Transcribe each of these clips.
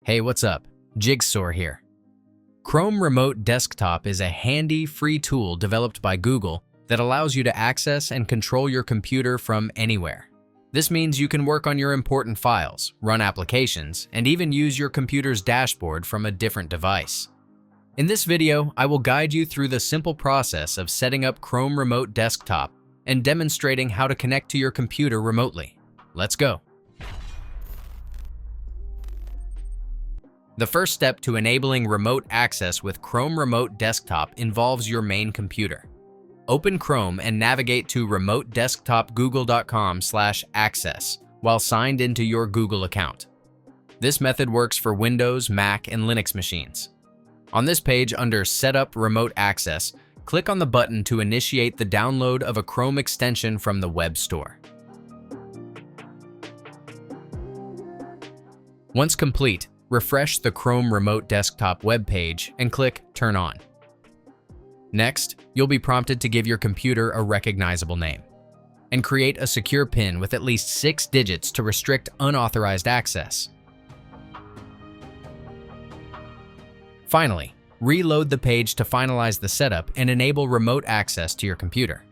Hey, what's up? Jigxor here. Chrome Remote Desktop is a handy, free tool developed by Google that allows you to access and control your computer from anywhere. This means you can work on your important files, run applications, and even use your computer's dashboard from a different device. In this video, I will guide you through the simple process of setting up Chrome Remote Desktop and demonstrating how to connect to your computer remotely. Let's go. The first step to enabling remote access with Chrome Remote Desktop involves your main computer. Open Chrome and navigate to remotedesktopgoogle.com/access while signed into your Google account. This method works for Windows, Mac, and Linux machines. On this page, under Setup Remote Access, click on the button to initiate the download of a Chrome extension from the web store. Once complete, refresh the Chrome Remote Desktop web page and click Turn On. Next, you'll be prompted to give your computer a recognizable name and create a secure PIN with at least 6 digits to restrict unauthorized access. Finally, reload the page to finalize the setup and enable remote access to your computer.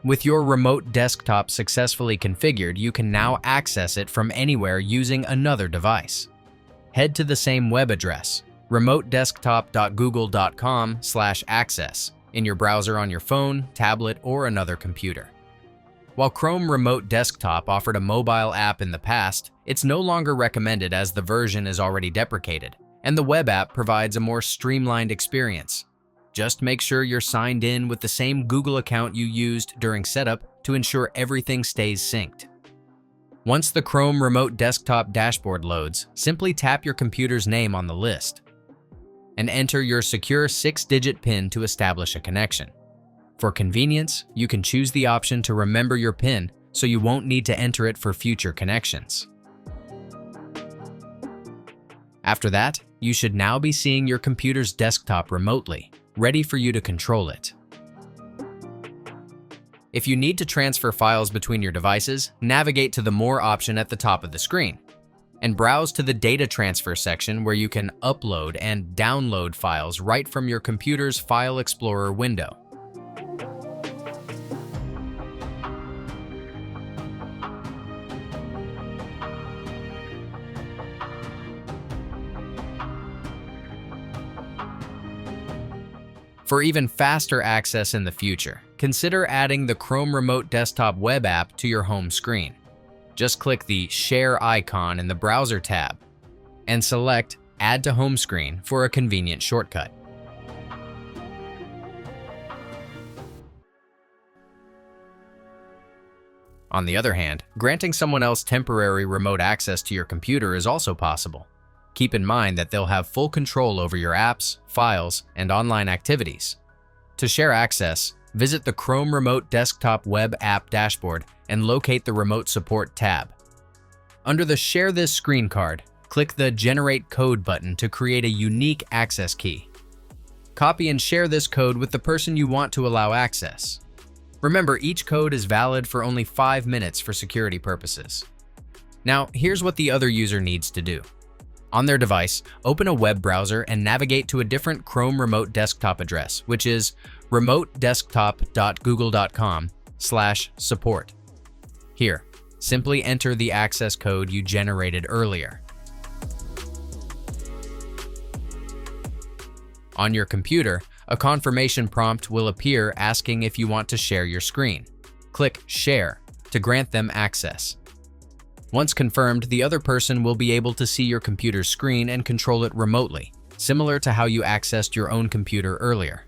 With your remote desktop successfully configured, you can now access it from anywhere using another device. Head to the same web address, remotedesktop.google.com/access, in your browser on your phone, tablet, or another computer. While Chrome Remote Desktop offered a mobile app in the past, it's no longer recommended as the version is already deprecated, and the web app provides a more streamlined experience. Just make sure you're signed in with the same Google account you used during setup to ensure everything stays synced. Once the Chrome Remote Desktop dashboard loads, simply tap your computer's name on the list and enter your secure 6-digit PIN to establish a connection. For convenience, you can choose the option to remember your PIN so you won't need to enter it for future connections. After that, you should now be seeing your computer's desktop remotely, ready for you to control it. If you need to transfer files between your devices, navigate to the More option at the top of the screen and browse to the Data Transfer section where you can upload and download files right from your computer's File Explorer window. For even faster access in the future, consider adding the Chrome Remote Desktop web app to your home screen. Just click the Share icon in the Browser tab and select Add to Home Screen for a convenient shortcut. On the other hand, granting someone else temporary remote access to your computer is also possible. Keep in mind that they'll have full control over your apps, files, and online activities. To share access, visit the Chrome Remote Desktop web app dashboard and locate the Remote Support tab. Under the Share This screen card, click the Generate Code button to create a unique access key. Copy and share this code with the person you want to allow access. Remember, each code is valid for only 5 minutes for security purposes. Now, here's what the other user needs to do. On their device, open a web browser and navigate to a different Chrome Remote Desktop address, which is remotedesktop.google.com/support. Here, simply enter the access code you generated earlier. On your computer, a confirmation prompt will appear asking if you want to share your screen. Click Share to grant them access. Once confirmed, the other person will be able to see your computer's screen and control it remotely, similar to how you accessed your own computer earlier.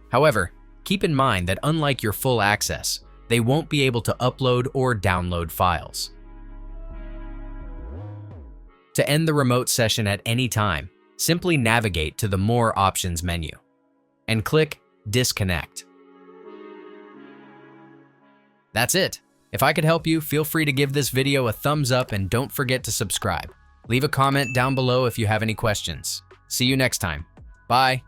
However, keep in mind that unlike your full access, they won't be able to upload or download files. To end the remote session at any time, simply navigate to the More options menu and click Disconnect. That's it. If I could help you, feel free to give this video a thumbs up and don't forget to subscribe. Leave a comment down below if you have any questions. See you next time. Bye.